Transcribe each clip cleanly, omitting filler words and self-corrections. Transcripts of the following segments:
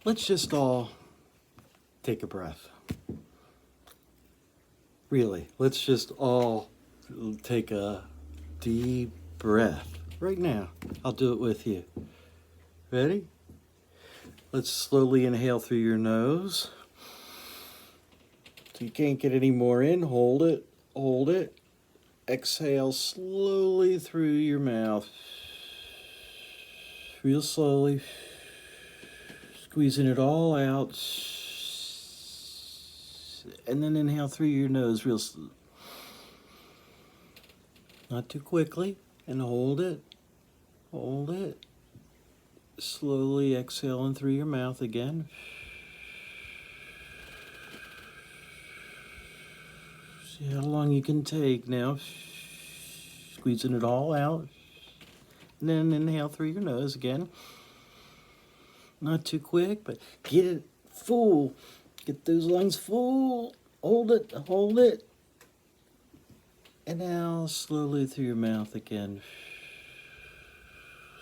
let's just all take a breath. Really, let's just all take a deep breath right now. I'll do it with you. Ready? Let's slowly inhale through your nose. So you can't get any more in. Hold it, hold it. Exhale slowly through your mouth. Real slowly. Squeezing it all out. And then inhale through your nose real slow. Not too quickly. And hold it. Hold it. Slowly exhaling through your mouth again. See how long you can take now. Squeezing it all out. And then inhale through your nose again. Not too quick, but get it full. Get those lungs full. Hold it, hold it. And now slowly through your mouth again.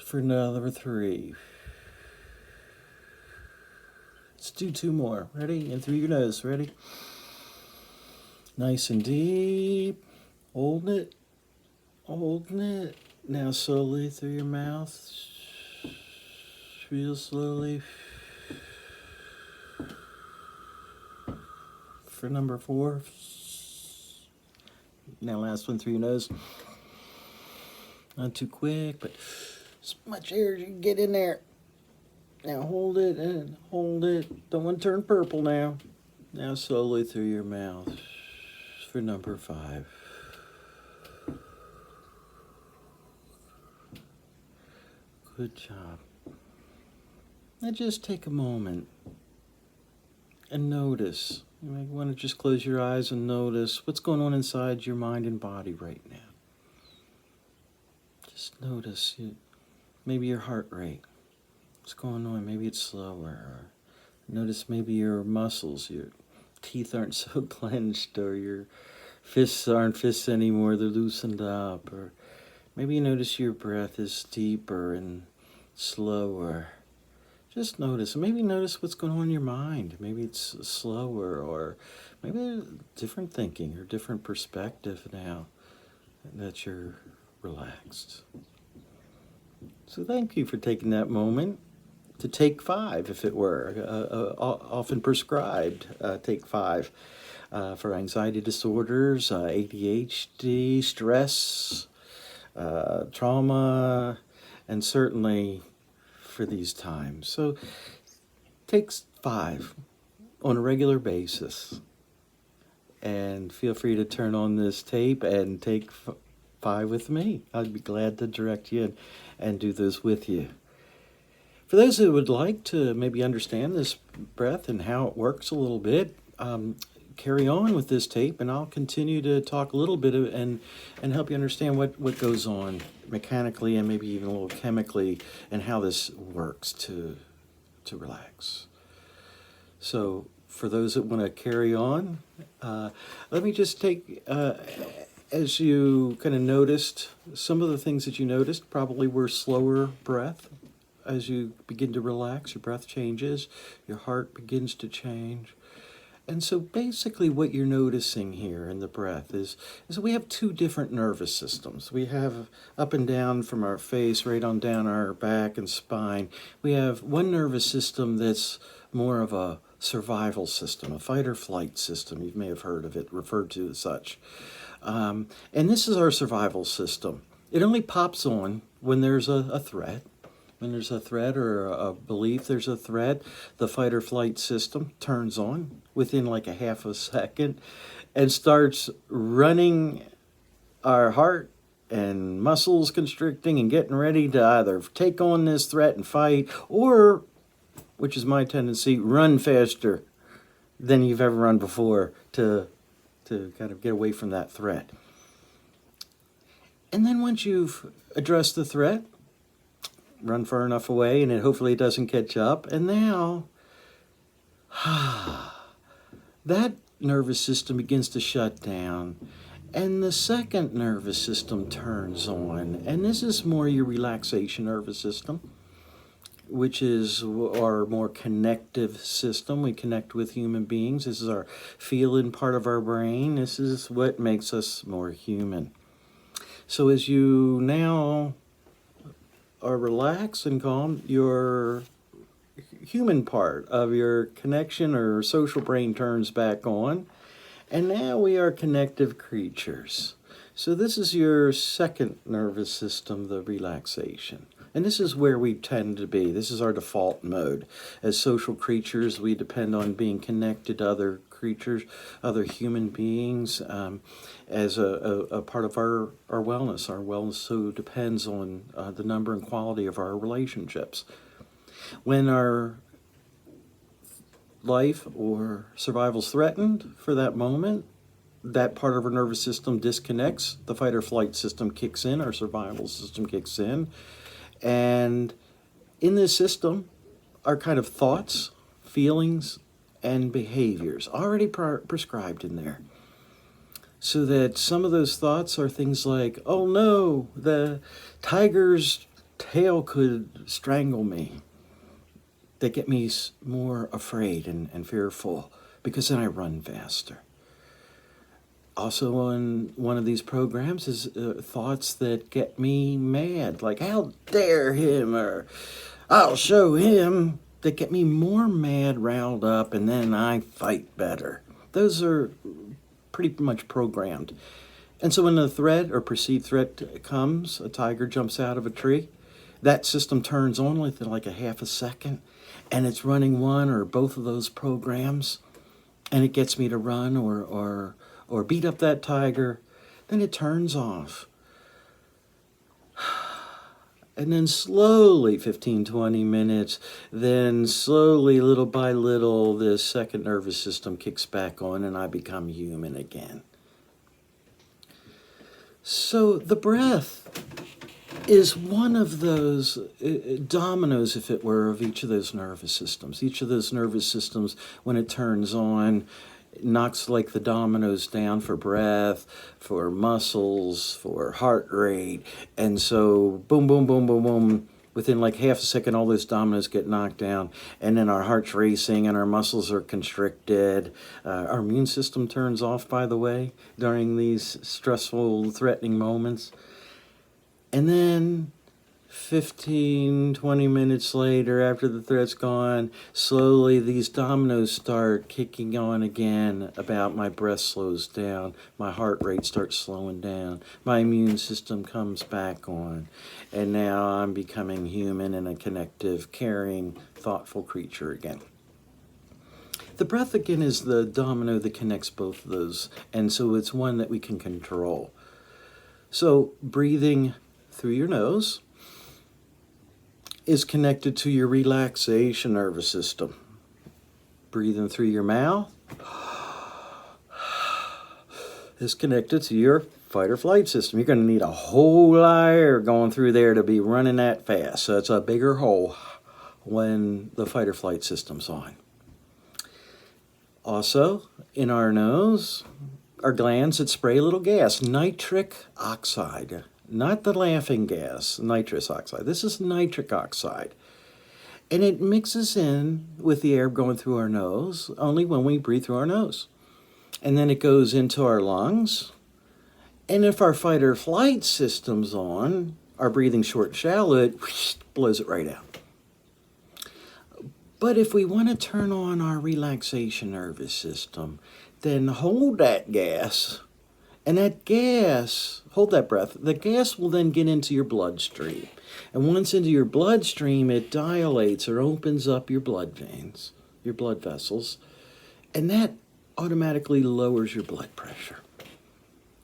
For another 3. Let's do 2 more. Ready? In through your nose. Ready? Nice and deep. Holding it. Holding it. Now slowly through your mouth. Real slowly. For number 4. Now last one through your nose. Not too quick, but as much air as you can get in there. Now hold it and hold it. Don't want to turn purple now. Now slowly through your mouth for number 5. Good job. Now just take a moment and notice. You might want to just close your eyes and notice what's going on inside your mind and body right now. Just notice maybe your heart rate. What's going on? Maybe it's slower. Or notice maybe your muscles, your teeth aren't so clenched, or your fists aren't fists anymore, they're loosened up. Or maybe you notice your breath is deeper and slower. Just notice. Maybe notice what's going on in your mind. Maybe it's slower, or maybe different thinking or different perspective now that you're relaxed. So thank you for taking that moment to take 5, if it were, often prescribed, take 5 for anxiety disorders, ADHD, stress, trauma, and certainly for these times. So take 5 on a regular basis, and feel free to turn on this tape and take 5 with me. I'd be glad to direct you and do those with you. For those who would like to maybe understand this breath and how it works a little bit, carry on with this tape, and I'll continue to talk a little bit and help you understand what goes on mechanically and maybe even a little chemically, and how this works to relax. So for those that want to carry on, let me just take, as you kind of noticed, some of the things that you noticed probably were slower breath. As you begin to relax, your breath changes, your heart begins to change. And so basically what you're noticing here in the breath is we have 2 different nervous systems. We have up and down from our face, right on down our back and spine. We have one nervous system that's more of a survival system, a fight or flight system. You may have heard of it, referred to as such. And this is our survival system. It only pops on when there's a threat. When there's a threat or a belief there's a threat, the fight or flight system turns on within like a half a second and starts running our heart and muscles constricting and getting ready to either take on this threat and fight, or, which is my tendency, run faster than you've ever run before to kind of get away from that threat. And then once you've addressed the threat, run far enough away, and it hopefully doesn't catch up. And now, that nervous system begins to shut down, and the second nervous system turns on. And this is more your relaxation nervous system. which is our more connective system. We connect with human beings. This is our feeling part of our brain. This is what makes us more human. So as you now are relaxed and calm, your human part of your connection or social brain turns back on. And now we are connective creatures. So this is your second nervous system, the relaxation. And this is where we tend to be. This is our default mode. As social creatures, we depend on being connected to other creatures, other human beings, as a part of our wellness. Our wellness so depends on the number and quality of our relationships. When our life or survival is threatened for that moment, that part of our nervous system disconnects, the fight or flight system kicks in, our survival system kicks in, and in this system are kind of thoughts, feelings, and behaviors already prescribed in there. So that some of those thoughts are things like, oh no, the tiger's tail could strangle me. They get me more afraid and fearful, because then I run faster. Also on one of these programs is thoughts that get me mad, like how dare him, or I'll show him, that get me more mad, riled up, and then I fight better. Those are pretty much programmed. And so when a threat or perceived threat comes, a tiger jumps out of a tree, that system turns on within like a half a second, and it's running one or both of those programs, and it gets me to run or beat up that tiger. Then it turns off. And then slowly, 15, 20 minutes, then slowly, little by little, this second nervous system kicks back on and I become human again. So the breath is one of those dominoes, if it were, of each of those nervous systems. Each of those nervous systems, when it turns on, knocks like the dominoes down for breath, for muscles, for heart rate. And so boom, boom, boom, boom, boom. Within like half a second, all those dominoes get knocked down. And then our heart's racing and our muscles are constricted. Our immune system turns off, by the way, during these stressful, threatening moments. And then 15, 20 minutes later, after the threat's gone, slowly these dominoes start kicking on again. About my breath slows down, my heart rate starts slowing down, my immune system comes back on, and now I'm becoming human and a connective, caring, thoughtful creature again. The breath, again, is the domino that connects both of those, and so it's one that we can control. So breathing through your nose is connected to your relaxation nervous system. Breathing through your mouth is connected to your fight or flight system. You're going to need a whole lot of air going through there to be running that fast. So it's a bigger hole when the fight or flight system's on. Also, in our nose are glands that spray a little gas, nitric oxide. Not the laughing gas, nitrous oxide. This is nitric oxide. And it mixes in with the air going through our nose only when we breathe through our nose. And then it goes into our lungs. And if our fight or flight system's on, our breathing short and shallow, it blows it right out. But if we want to turn on our relaxation nervous system, then hold that gas. And that gas, hold that breath, the gas will then get into your bloodstream. And once into your bloodstream, it dilates or opens up your blood veins, your blood vessels, and that automatically lowers your blood pressure.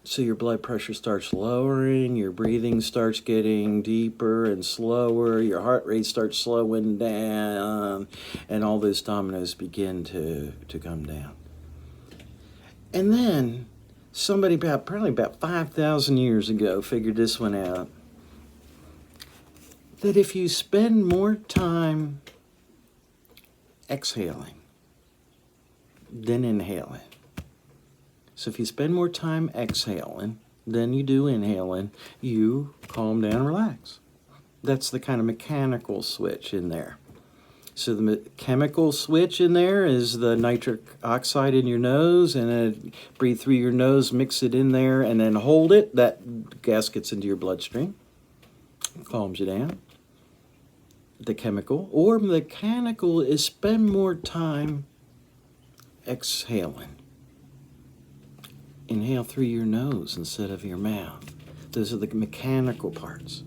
So your blood pressure starts lowering, your breathing starts getting deeper and slower, your heart rate starts slowing down, and all those dominoes begin to come down. And then somebody probably about 5,000 years ago figured this one out, that if you spend more time exhaling than inhaling, so if you spend more time exhaling than you do inhaling, you calm down and relax. That's the kind of mechanical switch in there. So the chemical switch in there is the nitric oxide in your nose, and then breathe through your nose, mix it in there, and then hold it. That gas gets into your bloodstream, calms you down. The chemical. Or mechanical is spend more time exhaling. Inhale through your nose instead of your mouth. Those are the mechanical parts.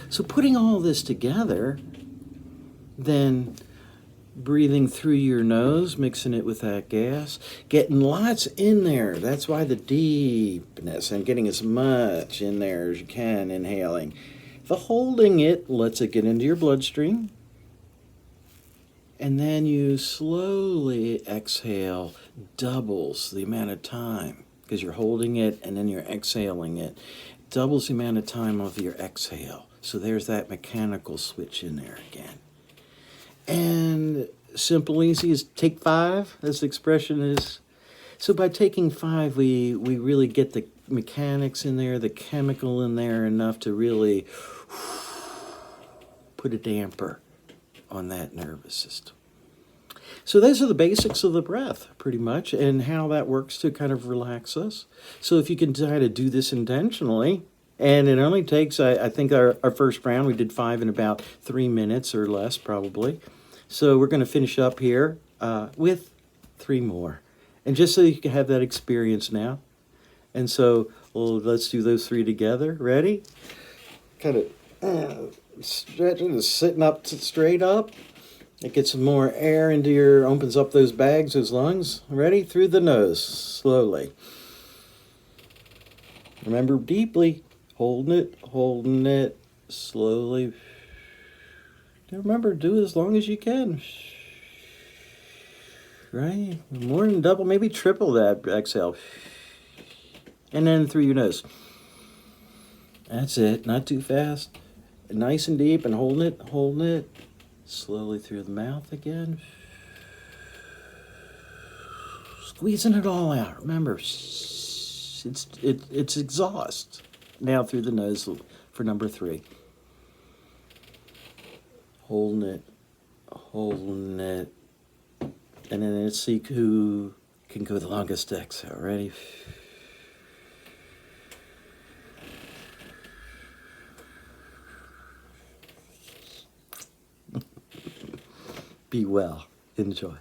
So putting all this together, then breathing through your nose, mixing it with that gas, getting lots in there. That's why the deepness, and getting as much in there as you can, inhaling. The holding it lets it get into your bloodstream. And then you slowly exhale, doubles the amount of time, because you're holding it and then you're exhaling it. Doubles the amount of time of your exhale. So there's that mechanical switch in there again. And simple, easy is take 5, as the expression is. So by taking 5, we really get the mechanics in there, the chemical in there, enough to really put a damper on that nervous system. So those are the basics of the breath, pretty much, and how that works to kind of relax us. So if you can try to do this intentionally, and it only takes, I think our first round, we did 5 in about 3 minutes or less, probably. So we're going to finish up here with 3 more. And just so you can have that experience now. And so let's do those 3 together. Ready? Kind of stretching, sitting up straight up. It gets some more air into your, opens up those bags, those lungs. Ready? Through the nose, slowly. Remember, deeply, holding it, slowly. Remember, do it as long as you can. Right? More than double, maybe triple that exhale. And then through your nose. That's it, not too fast. Nice and deep, and holding it. Slowly through the mouth again. Squeezing it all out. Remember, it's exhaust. Now through the nose for number 3. Holding it. And then let's see who can go the longest exhale. Ready? Be well. Enjoy.